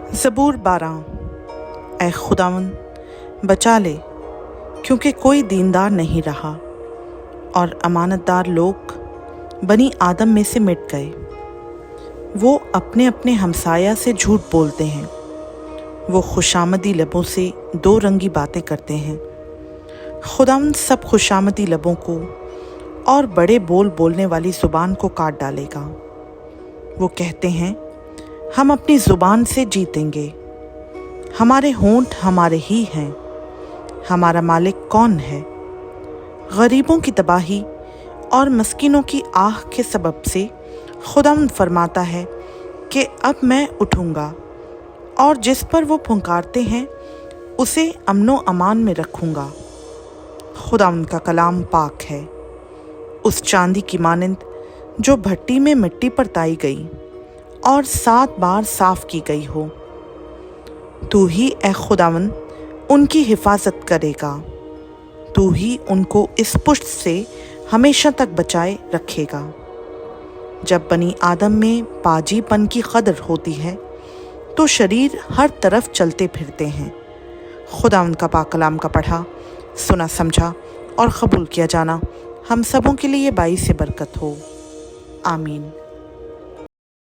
ज़बूर 12। ऐ खुदावन बचा ले, क्योंकि कोई दीनदार नहीं रहा और अमानतदार लोग बनी आदम में से मिट गए। वो अपने अपने हमसाया से झूठ बोलते हैं, वो खुशामदी लबों से दो रंगी बातें करते हैं। खुदावन सब खुशामदी लबों को और बड़े बोल बोलने वाली ज़ुबान को काट डालेगा। वो कहते हैं, हम अपनी ज़ुबान से जीतेंगे, हमारे होंठ हमारे ही हैं, हमारा मालिक कौन है। गरीबों की तबाही और मस्कीनों की आह के सबब से खुदावंद फरमाता है कि अब मैं उठूँगा और जिस पर वो पुकारते हैं उसे अमनो अमान में रखूँगा। खुदावंद का कलाम पाक है, उस चांदी की मानंद जो भट्टी में मिट्टी पर ताई गई और 7 बार साफ की गई हो। तू ही ए खुदावंद उनकी हिफाजत करेगा, तू ही उनको इस पुष्ट से हमेशा तक बचाए रखेगा। जब बनी आदम में पाजीपन की कदर होती है तो शरीर हर तरफ चलते फिरते हैं। खुदावंद का पाक कलाम का पढ़ा, सुना, समझा और कबूल किया जाना हम सबों के लिए बाइस बरकत हो। आमीन।